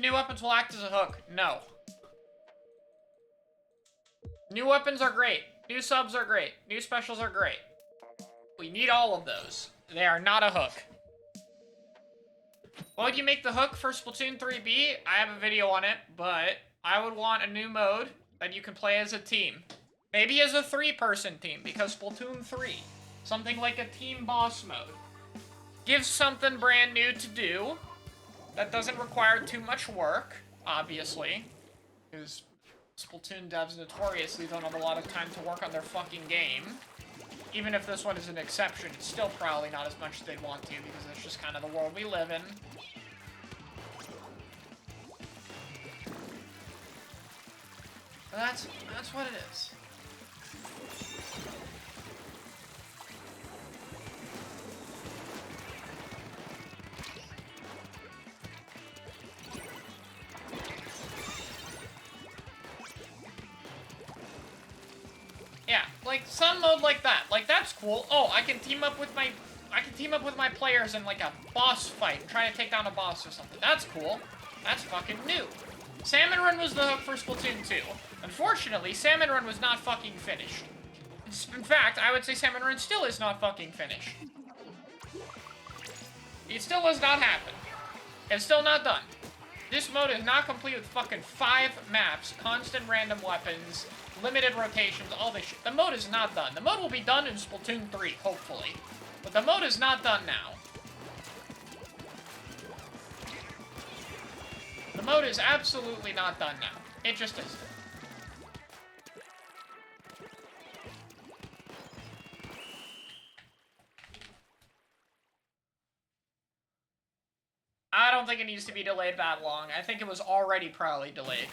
new weapons will act as a hook. No. New weapons are great. New subs are great. New specials are great. We need all of those. They are not a hook. What would you make the hook for Splatoon 3B? I have a video on it, but I would want a new mode that you can play as a team. Maybe as a 3-person team, because Splatoon 3. Something like a team boss mode. Gives something brand new to do that doesn't require too much work, obviously. Because Splatoon devs notoriously don't have a lot of time to work on their fucking game. Even if this one is an exception, it's still probably not as much as they'd want to, because it's just kind of the world we live in. But that's what it is. Yeah, like some mode like that. Like that's cool. Oh, I can team up with my players in like a boss fight and try to take down a boss or something. That's cool. That's fucking new. Salmon Run was the hook for Splatoon 2. Unfortunately, Salmon Run was not fucking finished. In fact, I would say Salmon Run still is not fucking finished. It still has not happened. It's still not done. This mode is not complete with fucking 5 maps, constant random weapons, limited rotations, all this shit. The mode is not done. The mode will be done in Splatoon 3, hopefully. But the mode is not done now. The mode is absolutely not done now. It just isn't. I don't think it needs to be delayed that long. I think it was already probably delayed.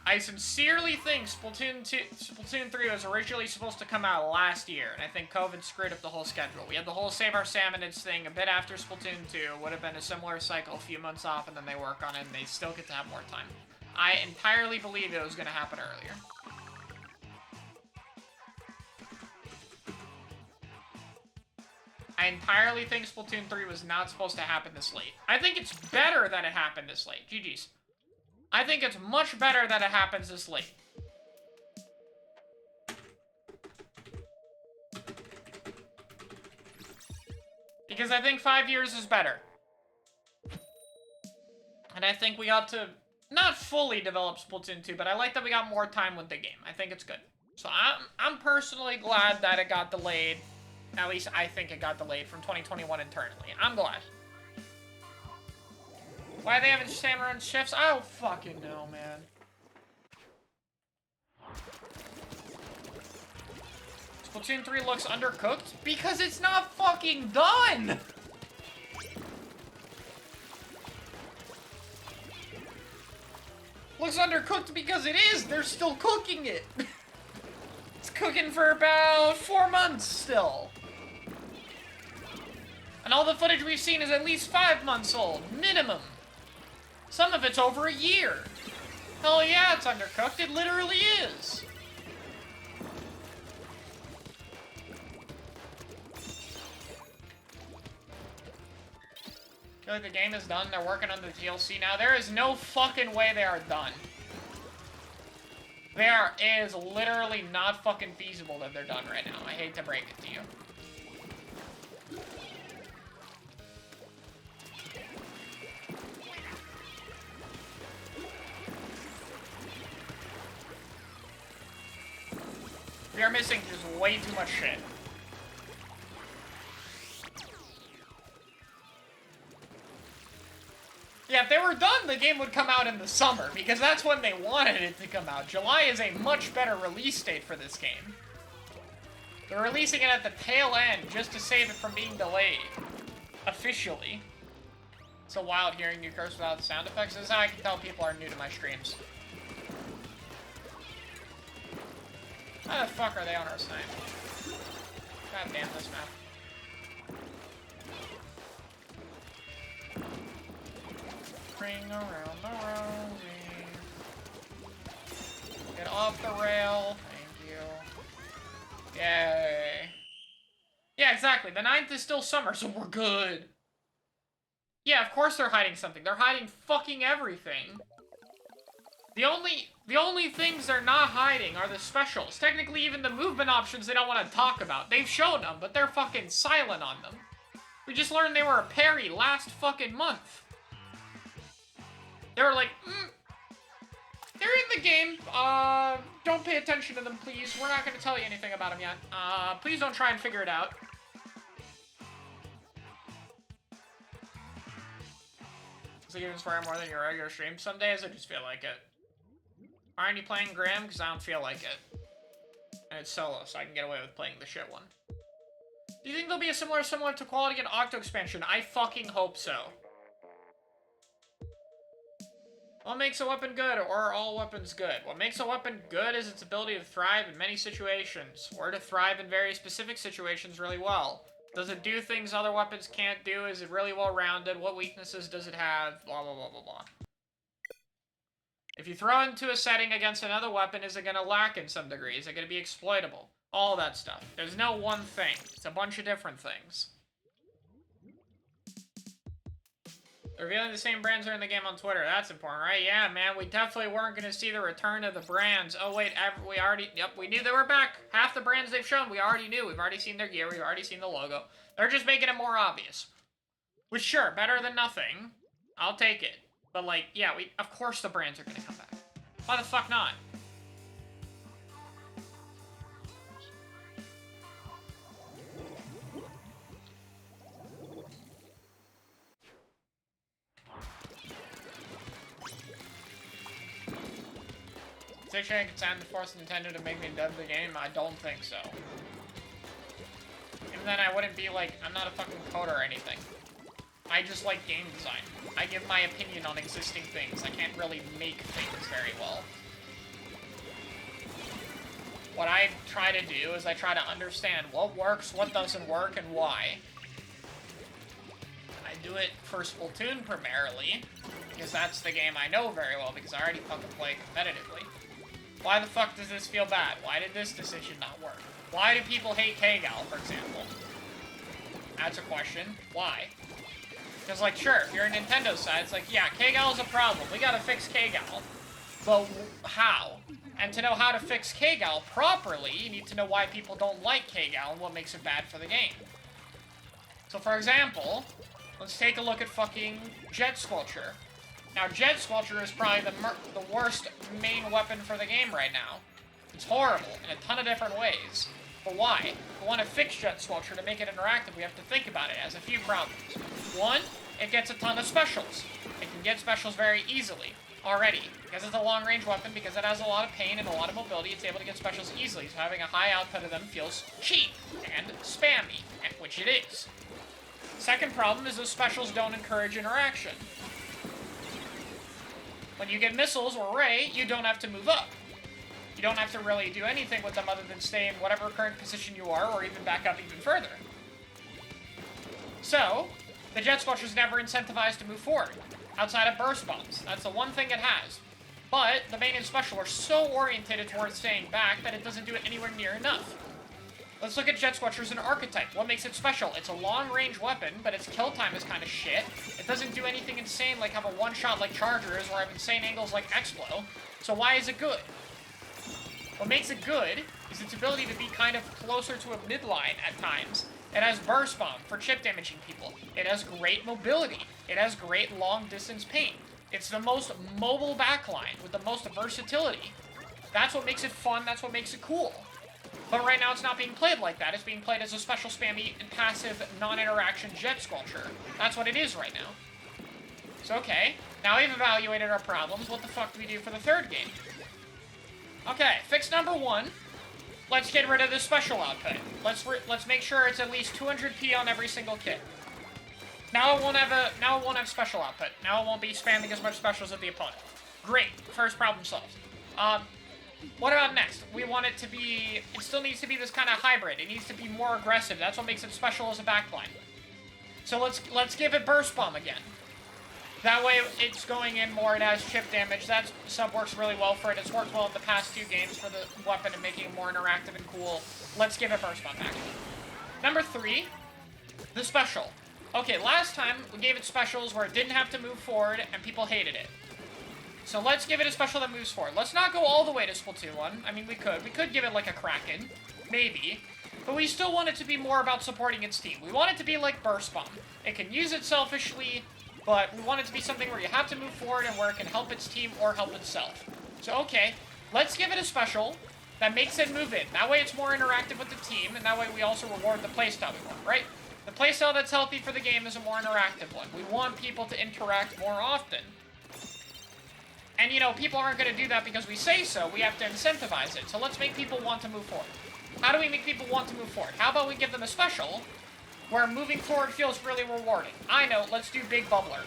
I sincerely think Splatoon 3 was originally supposed to come out last year, and I think COVID screwed up the whole schedule. We had the whole Save Our Salmonids thing a bit after Splatoon 2. Would have been a similar cycle, a few months off, and then they work on it, and they still get to have more time. I entirely believe it was going to happen earlier. I entirely think Splatoon 3 was not supposed to happen this late. I think it's better that it happened this late. GG's. I think it's much better that it happens this late. Because I think 5 years is better. And I think we ought to not fully develop Splatoon 2, but I like that we got more time with the game. I think it's good. So I'm personally glad that it got delayed. At least I think it got delayed from 2021 internally. I'm glad. Why they haven't Salmon Run shifts? I don't fucking know, man. Splatoon 3 looks undercooked because it's not fucking done! Looks undercooked because it is! They're still cooking it! It's cooking for about 4 months still. And all the footage we've seen is at least 5 months old, minimum. Some of it's over a year. Hell yeah, it's undercooked. It literally is. I feel like the game is done. They're working on the DLC now. There is no fucking way they are done. There is literally not fucking feasible that they're done right now. I hate to break it to you. We are missing just way too much shit. Yeah, if they were done, the game would come out in the summer, because that's when they wanted it to come out. July is a much better release date for this game. They're releasing it at the tail end, just to save it from being delayed. Officially. It's so wild hearing you curse without sound effects. This is how I can tell people are new to my streams. How the fuck are they on our snipe? God damn this map. Ring around the rosy. Get off the rail. Thank you. Yay. Yeah, exactly. The 9th is still summer, so we're good. Yeah, of course they're hiding something. They're hiding fucking everything. The only things they're not hiding are the specials. Technically, even the movement options they don't want to talk about. They've shown them, but they're fucking silent on them. We just learned they were a parry last fucking month. They were like, they're in the game. Don't pay attention to them, please. We're not going to tell you anything about them yet. Please don't try and figure it out. So you inspire more than your regular stream. Some days I just feel like it. Aren't you playing Graham? Because I don't feel like it. And it's solo, so I can get away with playing the shit one. Do you think there'll be a similar to quality in Octo expansion? I fucking hope so. What makes a weapon good, or are all weapons good? What makes a weapon good is its ability to thrive in many situations, or to thrive in very specific situations really well. Does it do things other weapons can't do? Is it really well-rounded? What weaknesses does it have? Blah, blah, blah, blah, blah. If you throw it into a setting against another weapon, is it going to lack in some degree? Is it going to be exploitable? All that stuff. There's no one thing. It's a bunch of different things. Revealing the same brands are in the game on Twitter. That's important, right? Yeah, man. We definitely weren't going to see the return of the brands. Oh, wait. We already... Yep, we knew they were back. Half the brands they've shown, we already knew. We've already seen their gear. We've already seen the logo. They're just making it more obvious. Which, sure, better than nothing. I'll take it. But, like, yeah, of course the brands are going to come back. Why the fuck not? Think I could sign to force Nintendo to make me dub the game? I don't think so. Even then, I wouldn't be like, I'm not a fucking coder or anything. I just like game design. I give my opinion on existing things. I can't really make things very well. What I try to do is I try to understand what works, what doesn't work, and why. I do it for Splatoon primarily, because that's the game I know very well, because I already fucking play competitively. Why the fuck does this feel bad? Why did this decision not work? Why do people hate K-Gal, for example? That's a question. Why? Because, like, sure, if you're a Nintendo side, it's like, yeah, K-Gal is a problem. We gotta fix K-Gal. But how? And to know how to fix K-Gal properly, you need to know why people don't like K-Gal and what makes it bad for the game. So, for example, let's take a look at fucking Jet Squelcher. Now, Jet Squelcher is probably the worst main weapon for the game right now. It's horrible in a ton of different ways. But why? If we want to fix Jet Squelcher to make it interactive, we have to think about it. It has a few problems. One, it gets a ton of specials. It can get specials very easily already. Because it's a long-range weapon, because it has a lot of pain and a lot of mobility, it's able to get specials easily. So having a high output of them feels cheap and spammy, which it is. Second problem is those specials don't encourage interaction. When you get missiles or ray, you don't have to move up. You don't have to really do anything with them other than stay in whatever current position you are, or even back up even further. So, the Jet Squelcher's never incentivized to move forward, outside of burst bombs. That's the one thing it has. But the main and special are so oriented towards staying back that it doesn't do it anywhere near enough. Let's look at Jet Squelcher as an archetype. What makes it special? It's a long-range weapon, but its kill time is kind of shit. It doesn't do anything insane like have a one-shot like Charger is, or have insane angles like Explo. So why is it good? What makes it good is its ability to be kind of closer to a midline at times. It has Burst Bomb for chip damaging people. It has great mobility. It has great long-distance paint. It's the most mobile backline with the most versatility. That's what makes it fun. That's what makes it cool. But right now it's not being played like that. It's being played as a special spammy and passive non-interaction Jet Squelcher. That's what it is right now. So okay, now we've evaluated our problems. What the fuck do we do for the third game? Okay, fix number one. Let's get rid of the special output. Let's make sure it's at least 200p on every single kit. Now it won't have special output. Now it won't be spamming as much specials at the opponent. Great, first problem solved. What about next? We want it to be... It still needs to be this kind of hybrid. It needs to be more aggressive. That's what makes it special as a backline. So let's give it Burst Bomb again. That way it's going in more. It has chip damage. That sub works really well for it. It's worked well in the past 2 games for the weapon and making it more interactive and cool. Let's give it Burst Bomb back. Number 3, the special. Okay, last time we gave it specials where it didn't have to move forward and people hated it. So let's give it a special that moves forward. Let's not go all the way to Splatoon 1. I mean, we could. We could give it like a Kraken. Maybe. But we still want it to be more about supporting its team. We want it to be like Burst Bomb. It can use it selfishly, but we want it to be something where you have to move forward and where it can help its team or help itself. So, okay, let's give it a special that makes it move in. That way it's more interactive with the team, and that way we also reward the playstyle we want, right? The playstyle that's healthy for the game is a more interactive one. We want people to interact more often. And, you know, people aren't going to do that because we say so. We have to incentivize it. So let's make people want to move forward. How do we make people want to move forward? How about we give them a special where moving forward feels really rewarding? I know, let's do Big Bubbler.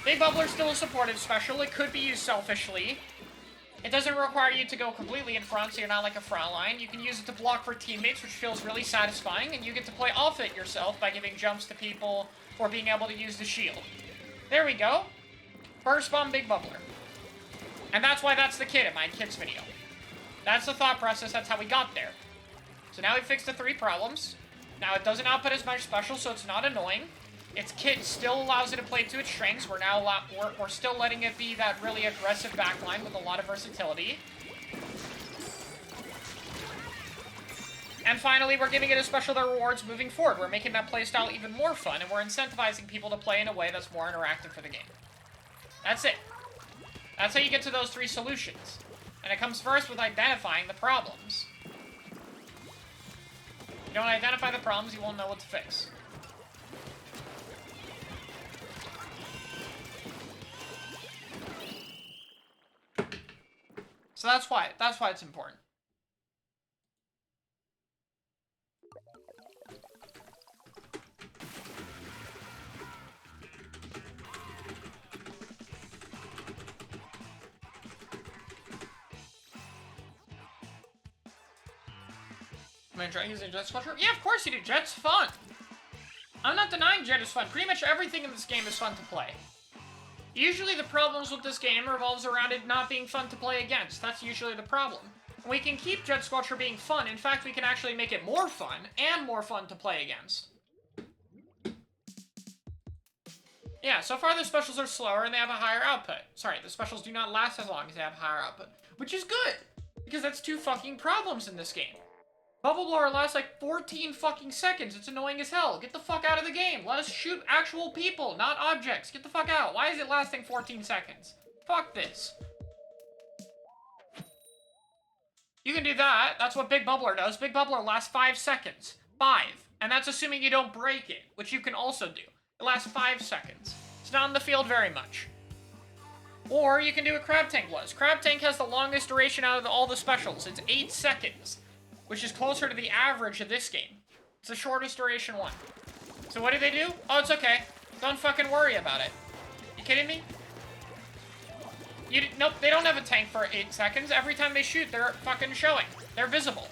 Big Bubbler's still a supportive special. It could be used selfishly. It doesn't require you to go completely in front, so you're not like a front line. You can use it to block for teammates, which feels really satisfying, and you get to play off it yourself by giving jumps to people or being able to use the shield. There we go. Burst Bomb, Big Bubbler. And that's why that's the kid in my kid's video. That's the thought process, that's how we got there. So now we fixed the 3 problems. Now it doesn't output as much special, so it's not annoying. Its kit still allows it to play to its strengths. We're still letting it be that really aggressive backline with a lot of versatility. And finally, we're giving it a special that rewards moving forward. We're making that playstyle even more fun, and we're incentivizing people to play in a way that's more interactive for the game. That's it. That's how you get to those 3 solutions. And it comes first with identifying the problems. If you don't identify the problems, you won't know what to fix. So that's why it's important. Am I enjoying using Jet Squelcher? Yeah, of course you do. Jet's fun. I'm not denying Jet is fun. Pretty much everything in this game is fun to play. Usually the problems with this game revolves around it not being fun to play against. That's usually the problem. We can keep Jet Squelcher being fun. In fact, we can actually make it more fun and more fun to play against. Yeah, so far the specials are slower and they have a higher output. Sorry, the specials do not last as long as they have higher output. Which is good, because that's 2 fucking problems in this game. Bubble Blower lasts like 14 fucking seconds. It's annoying as hell. Get the fuck out of the game. Let us shoot actual people, not objects. Get the fuck out. Why is it lasting 14 seconds? Fuck this. You can do that. That's what Big Bubbler does. Big Bubbler lasts 5 seconds. 5. And that's assuming you don't break it, which you can also do. It lasts 5 seconds. It's not in the field very much. Or you can do what Crab Tank was. Crab Tank has the longest duration out of all the specials. It's 8 seconds. Which is closer to the average of this game. It's the shortest duration one. So what do they do? Oh, it's okay. Don't fucking worry about it. You kidding me? Nope, they don't have a tank for 8 seconds. Every time they shoot, they're fucking showing. They're visible.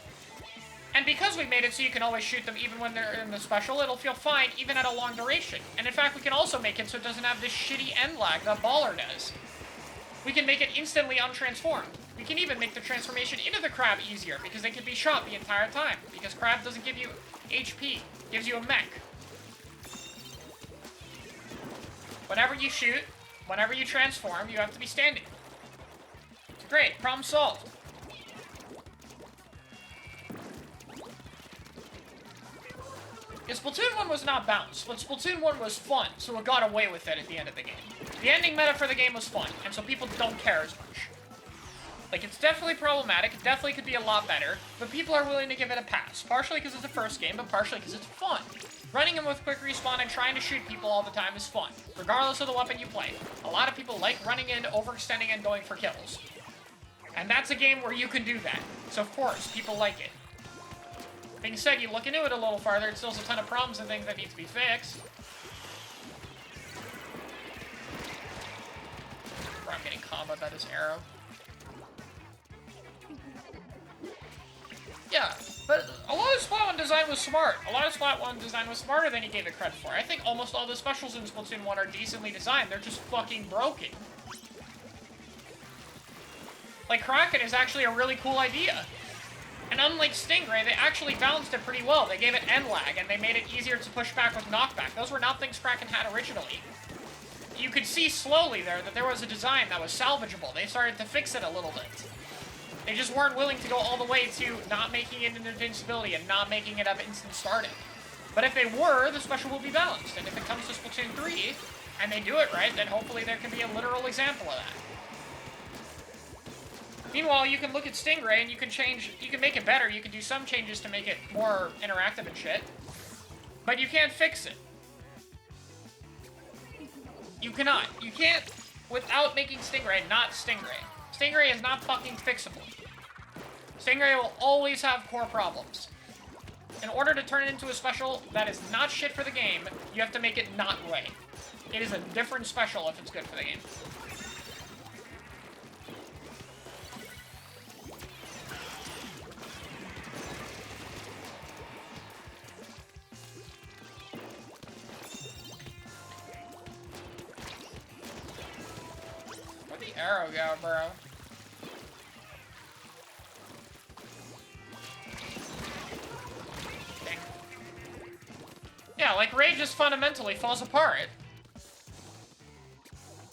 And because we made it so you can always shoot them even when they're in the special, it'll feel fine even at a long duration. And in fact, we can also make it so it doesn't have this shitty end lag that Baller does. We can make it instantly untransformed. We can even make the transformation into the crab easier, because they can be shot the entire time. Because crab doesn't give you HP, it gives you a mech. Whenever you shoot, whenever you transform, you have to be standing. It's great, problem solved. Yeah, Splatoon 1 was not balanced, but Splatoon 1 was fun, so it got away with it at the end of the game. The ending meta for the game was fun, and so people don't care as much. Like, it's definitely problematic, it definitely could be a lot better, but people are willing to give it a pass. Partially because it's the first game, but partially because it's fun. Running in with quick respawn and trying to shoot people all the time is fun, regardless of the weapon you play. A lot of people like running in, overextending, and going for kills. And that's a game where you can do that, so of course, people like it. Being said, you look into it a little farther, it still has a ton of problems and things that need to be fixed. Bro, I'm getting comboed by this arrow. Yeah, but a lot of Splat 1 design was smart. A lot of Splat 1 design was smarter than he gave it credit for. I think almost all the specials in Splatoon 1 are decently designed. They're just fucking broken. Like, Kraken is actually a really cool idea. And unlike Stingray, they actually balanced it pretty well. They gave it end lag, and they made it easier to push back with knockback. Those were not things Kraken had originally. You could see slowly there that there was a design that was salvageable. They started to fix it a little bit. They just weren't willing to go all the way to not making it an invincibility and not making it have instant starting. But if they were, the special will be balanced. And if it comes to Splatoon 3, and they do it right, then hopefully there can be a literal example of that. Meanwhile, you can look at Stingray and you can make it better. You can do some changes to make it more interactive and shit. But you can't fix it. You cannot. You can't, without making Stingray not Stingray. Stingray is not fucking fixable. Stingray will always have core problems. In order to turn it into a special that is not shit for the game, you have to make it not Ray. It is a different special if it's good for the game. Where'd the arrow go, bro? Yeah, like, Ray just fundamentally falls apart.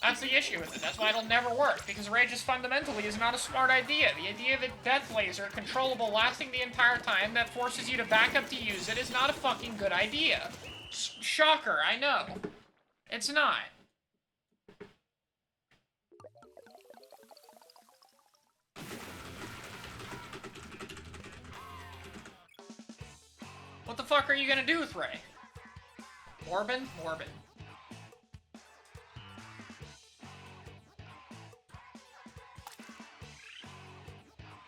That's the issue with it. That's why it'll never work, because Ray just fundamentally is not a smart idea. The idea of a death laser, controllable, lasting the entire time, that forces you to back up to use it is not a fucking good idea. Shocker, I know. It's not. What the fuck are you gonna do with Ray? Morbin? Morbin.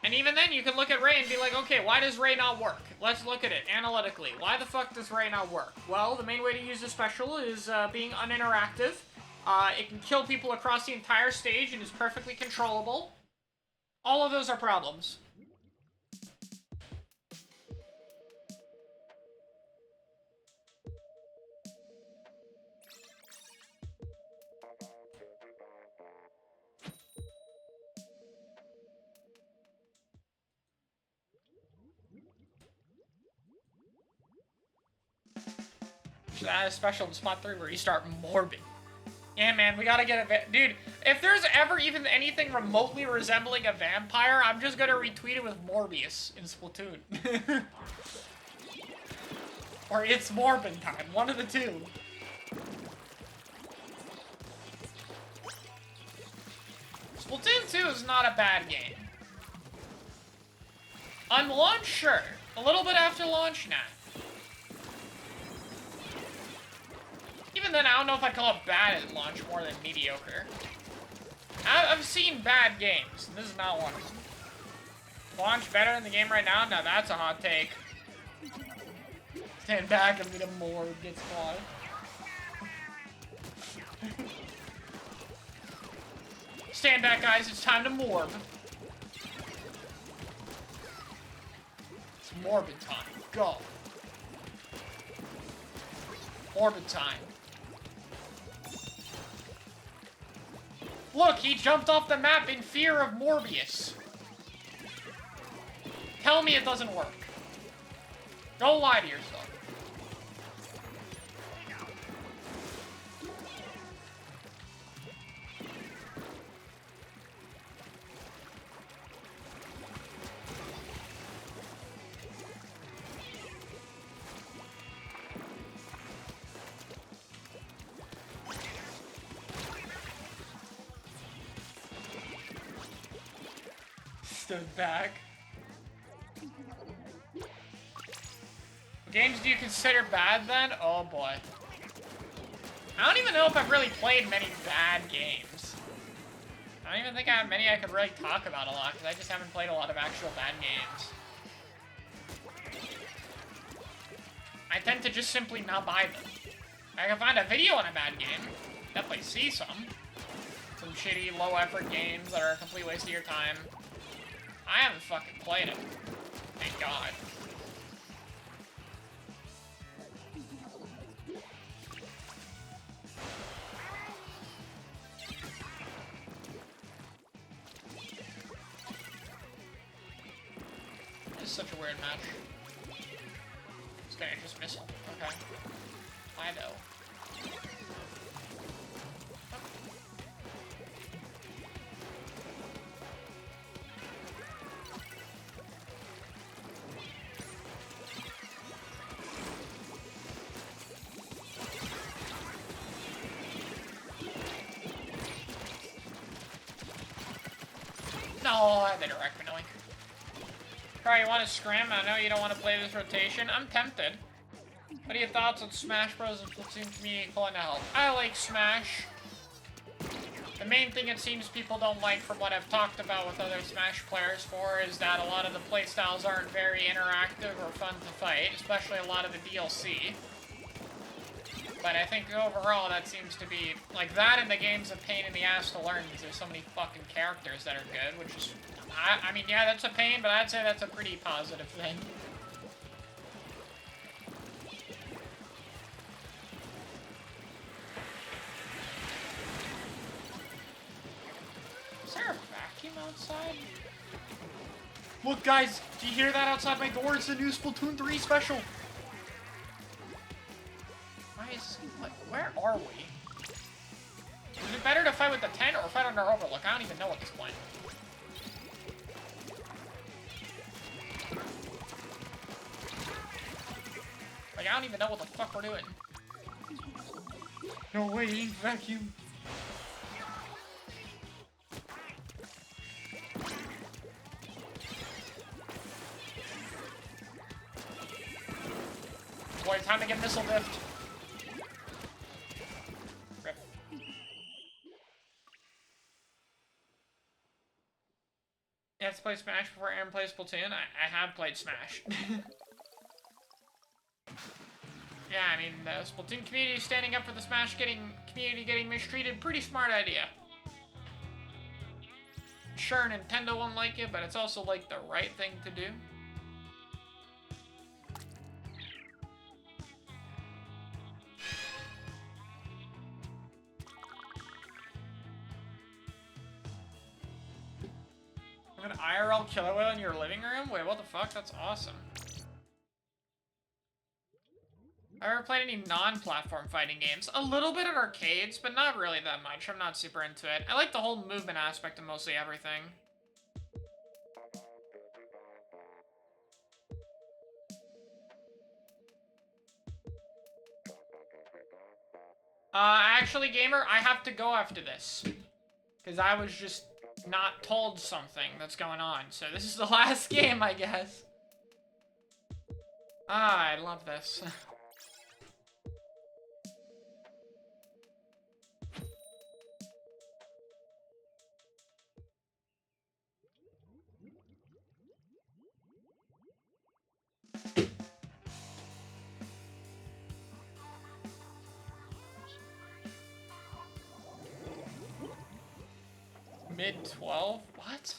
And even then, you can look at Ray and be like, okay, why does Ray not work? Let's look at it analytically. Why the fuck does Ray not work? Well, the main way to use the special is being uninteractive. It can kill people across the entire stage and is perfectly controllable. All of those are problems. Should add a special in Spot 3 where you start morbid. Yeah, man, we gotta get a... Dude, if there's ever even anything remotely resembling a vampire, I'm just gonna retweet it with Morbius in Splatoon. Or it's Morbin time, one of the two. Splatoon 2 is not a bad game. On launch, sure. A little bit after launch, nah. Even then, I don't know if I'd call it bad at launch more than mediocre. I've seen bad games, and this is not one of them. Launch better than the game right now? Now that's a hot take. Stand back and meet a morgue gets caught. Stand back, guys, it's time to morb. It's morbid time. Go. Morbid time. Look, he jumped off the map in fear of Morbius. Tell me it doesn't work. Don't lie to yourself. Stood back. What games do you consider bad then? Oh boy. I don't even know if I've really played many bad games. I don't even think I have many I could really talk about a lot, because I just haven't played a lot of actual bad games. I tend to just simply not buy them. I can find a video on a bad game. Definitely see some. Some shitty, low-effort games that are a complete waste of your time. I haven't fucking played it. Thank God. such a weird match. This guy just missile. Okay. Why though? No, I had the direct annoying. Probably you want to scrim? I know you don't want to play this rotation. I'm tempted. What are your thoughts on Smash Bros. And Splatoon community pulling to help? I like Smash. The main thing it seems people don't like from what I've talked about with other Smash players is that a lot of the playstyles aren't very interactive or fun to fight, especially a lot of the DLC. But I think overall that seems to be, like, that and the game's a pain in the ass to learn because there's so many fucking characters that are good, which is, I mean, yeah, that's a pain, but I'd say that's a pretty positive thing. Is there a vacuum outside? Look, guys, do you hear that outside my door? It's the new Splatoon 3 special. Where are we? Is it better to fight with the tent or fight under Overlook? I don't even know at this point. Like, I don't even know what the fuck we're doing. No way, vacuum. Boy, time to get missile lift. You have to play Smash before Aaron plays Splatoon? I have played Smash. Yeah, I mean, the Splatoon community standing up for the Smash community getting mistreated, pretty smart idea. Sure, Nintendo won't like it, but it's also, like, the right thing to do. An IRL killer whale in your living room? Wait, what the fuck? That's awesome. I've ever played any non-platform fighting games? A little bit at arcades, but not really that much. I'm not super into it. I like the whole movement aspect of mostly everything. Actually, gamer, I have to go after this. Because I was just not told something that's going on. So this is the last game, I guess. Ah, I love this. Mid-12? What?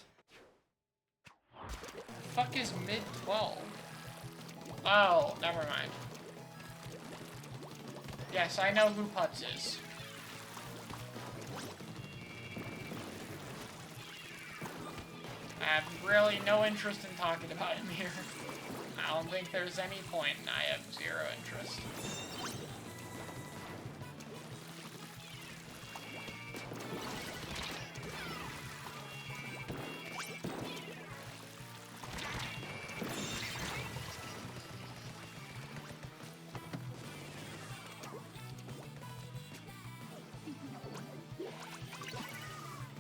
The fuck is mid-12? Oh, never mind. Yes, I know who Putz is. I have really no interest in talking about him here. I don't think there's any point, and I have zero interest.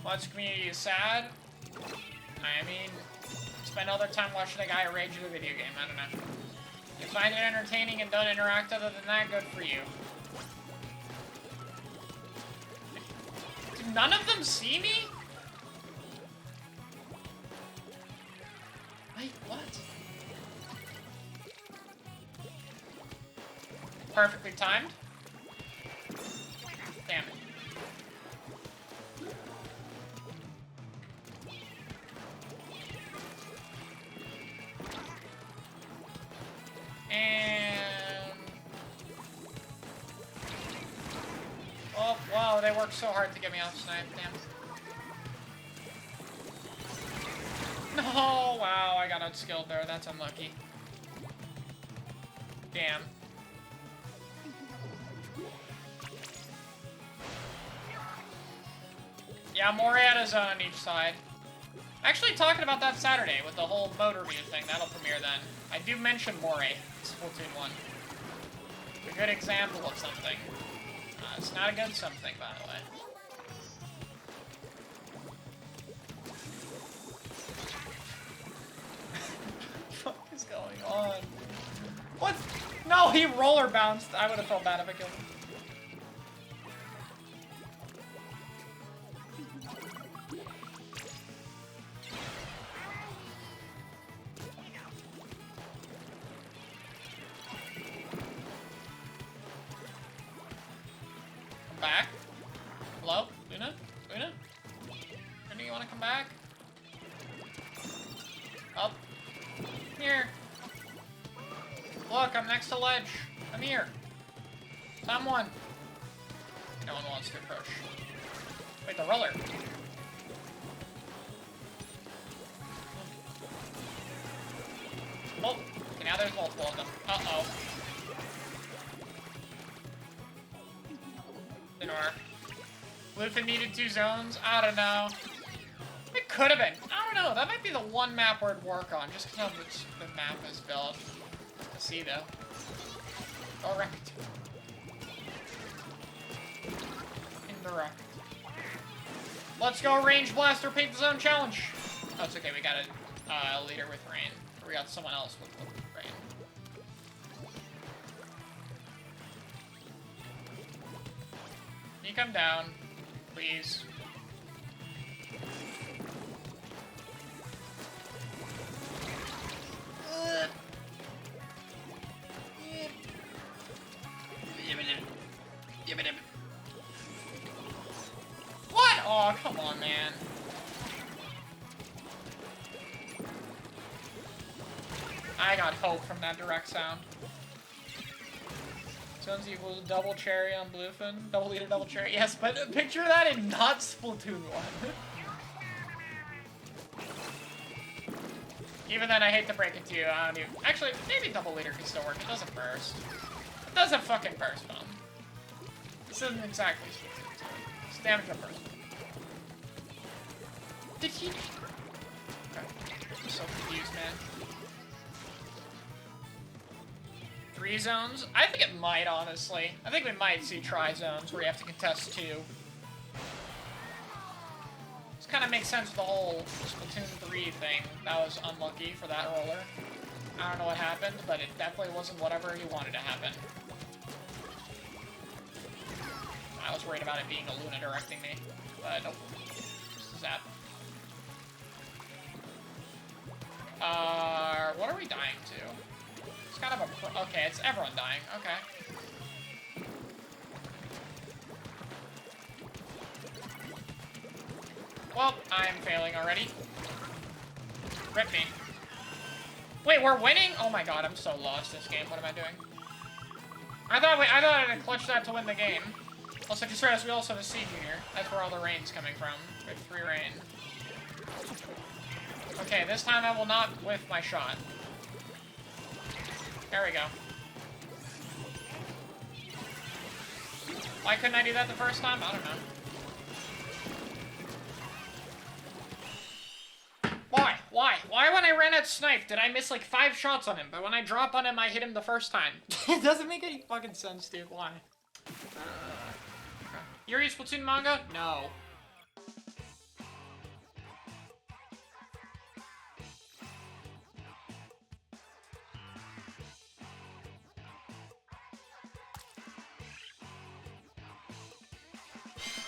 Putz community is sad. I mean, spend all their time watching a guy rage at a video game. I don't know. You find it entertaining and don't interact other than that, good for you. Do none of them see me? Wait, what? Perfectly timed? Damn it. And... oh, wow, they worked so hard to get me off snipe, damn. No, wow, I got outskilled there. That's unlucky. Damn. Yeah, Moray had a zone on each side. Actually, talking about that Saturday with the whole mode review thing, that'll premiere then. I do mention Moray, Splatoon 1. It's a good example of something. It's not a good something, by the way. What is going on? What? No, he roller bounced. I would have felt bad if I killed him. Back. Hello? Luna? Luna? Luna, you wanna come back? Up. Here. Look, I'm next to ledge. I'm here. Someone. No one wants to approach. Wait, the roller. Oh, okay, now there's multiple of them. Uh-oh. Didn't work. Bluefin needed 2 zones? I don't know. It could have been. I don't know. That might be the one map where it'd work on, just because of which the map is built. Let's see, though. Correct. Indirect. Let's go, Range Blaster, Paint the Zone Challenge! Oh, it's okay. We got a leader with Rain. Or we got someone else with Rain. Can you come down, please? What? Oh, come on, man. I got hope from that direct sound. Zones equals double cherry on Bluefin. Double leader, double cherry. Yes, but picture that in not Splatoon 1. Even then, I hate to break it to you. I don't even... Actually, maybe double leader can still work. It doesn't burst. It doesn't fucking burst, Mom. This isn't exactly Splatoon 2. It's damage on burst. Did he... Okay. I'm so confused, man. 3 zones? I think it might, honestly. I think we might see tri-zones where you have to contest 2. This kind of makes sense with the whole Splatoon 3 thing. That was unlucky for that roller. I don't know what happened, but it definitely wasn't whatever you wanted to happen. I was worried about it being a Luna directing me, but nope. Just a zap. What are we dying to? It's kind of a... Okay, it's everyone dying. Okay. Well, I'm failing already. Rip me. Wait, we're winning? Oh my god, I'm so lost this game. What am I doing? I thought I had to clutch that to win the game. Also, just realized we also have a C Junior. That's where all the rain's coming from. We have 3 rain. Okay, this time I will not whiff my shot. There we go. Why couldn't I do that the first time? I don't know. Why? Why? Why when I ran at Snipe did I miss like 5 shots on him, but when I drop on him I hit him the first time? It doesn't make any fucking sense, dude. Why? You read Splatoon manga? No.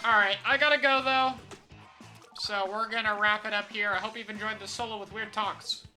Alright, I gotta go though. So we're gonna wrap it up here. I hope you've enjoyed the solo with Weird Talks.